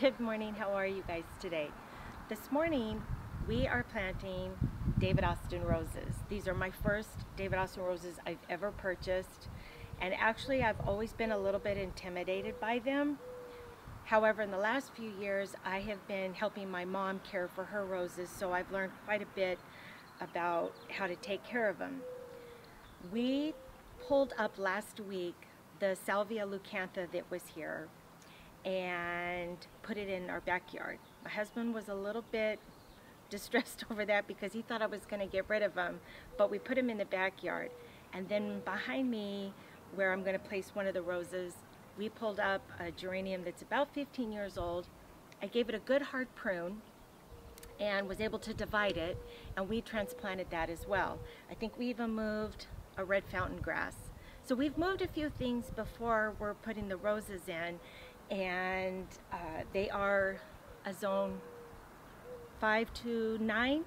Good morning, how are you guys today? This morning we are planting David Austin roses. These are my first David Austin roses I've ever purchased, and actually I've always been a little bit intimidated by them. However, in the last few years I have been helping my mom care for her roses, so I've learned quite a bit about how to take care of them. We pulled up last week the Salvia leucantha that was here and put it in our backyard. My husband was a little bit distressed over that because he thought I was going to get rid of them, but we put him in the backyard. And then behind me, where I'm going to place one of the roses, we pulled up a geranium that's about 15 years old. I gave it a good hard prune and was able to divide it, and we transplanted that as well. I think we even moved a red fountain grass. So we've moved a few things before we're putting the roses in, and they are a zone 5 to 9.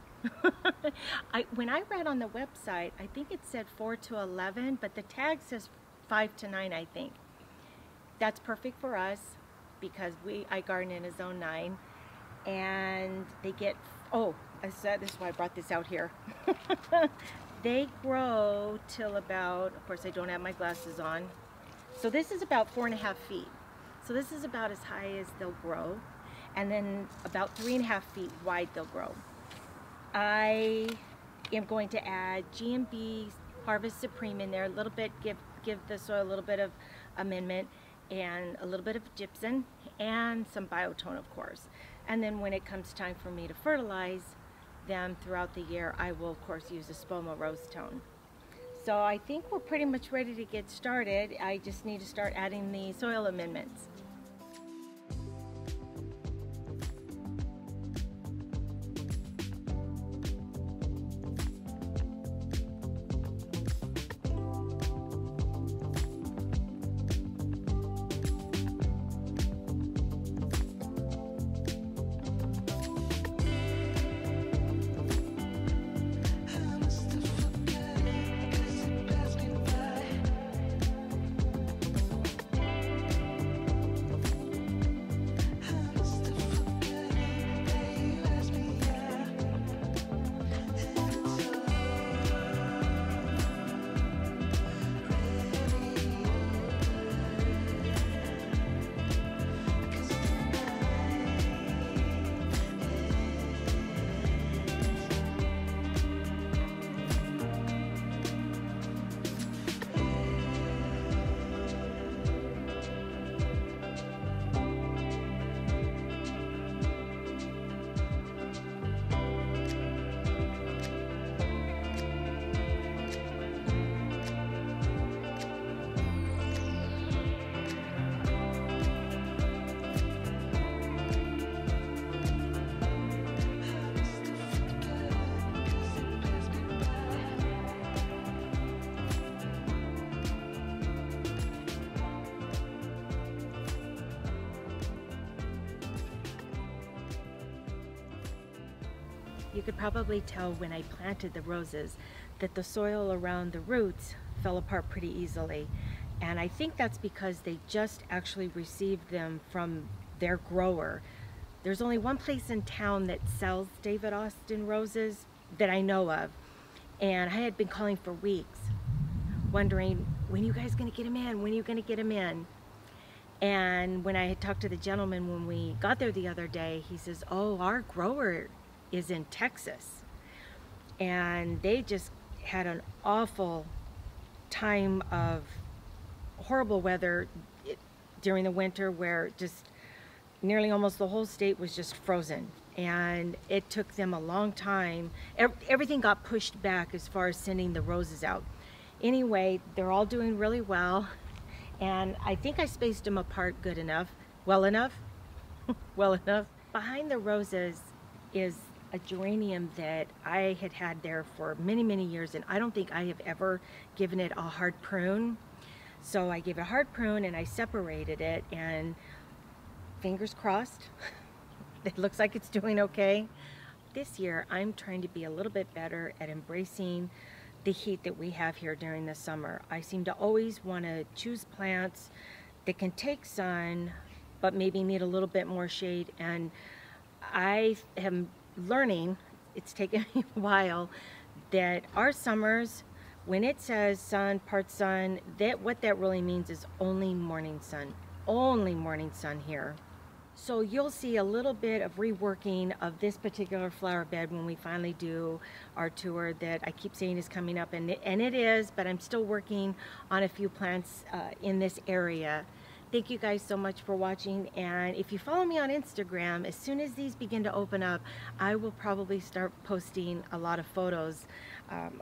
When I read on the website, I think it said 4 to 11, but the tag says 5 to 9, I think. That's perfect for us because I garden in a zone 9, and they get, oh, this is why I brought this out here. They grow till about, of course I don't have my glasses on, so this is about 4.5 feet. So this is about as high as they'll grow, and then about 3.5 feet wide they'll grow. I am going to add G&B Harvest Supreme in there a little bit, give the soil a little bit of amendment, and a little bit of gypsum, and some biotone, of course. And then when it comes time for me to fertilize them throughout the year, I will of course use a Spoma Rose Tone. So I think we're pretty much ready to get started. I just need to start adding the soil amendments. You could probably tell when I planted the roses that the soil around the roots fell apart pretty easily. And I think that's because they just actually received them from their grower. There's only one place in town that sells David Austin roses that I know of. And I had been calling for weeks, wondering, when are you guys gonna get them in? When are you gonna get them in? And when I had talked to the gentleman when we got there the other day, he says, oh, our grower is in Texas, and they just had an awful time of horrible weather during the winter where just nearly almost the whole state was just frozen, and it took them a long time. Everything got pushed back as far as sending the roses out. Anyway, they're all doing really well, and I think I spaced them apart good enough, well enough. Behind the roses is a geranium that I had there for many years, and I don't think I have ever given it a hard prune. So I gave it a hard prune and I separated it, and fingers crossed, it looks like it's doing okay. This year I'm trying to be a little bit better at embracing the heat that we have here during the summer. I seem to always want to choose plants that can take sun but maybe need a little bit more shade. And I am learning, it's taken me a while, that our summers, when it says sun, part sun, what that really means is only morning sun here. So you'll see a little bit of reworking of this particular flower bed when we finally do our tour that I keep saying is coming up, and it is, but I'm still working on a few plants in this area. Thank you guys so much for watching, and if you follow me on Instagram, as soon as these begin to open up, I will probably start posting a lot of photos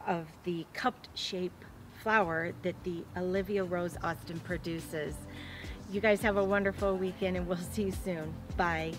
of the cupped shape flower that the Olivia Rose Austin produces. You guys have a wonderful weekend, and we'll see you soon. Bye.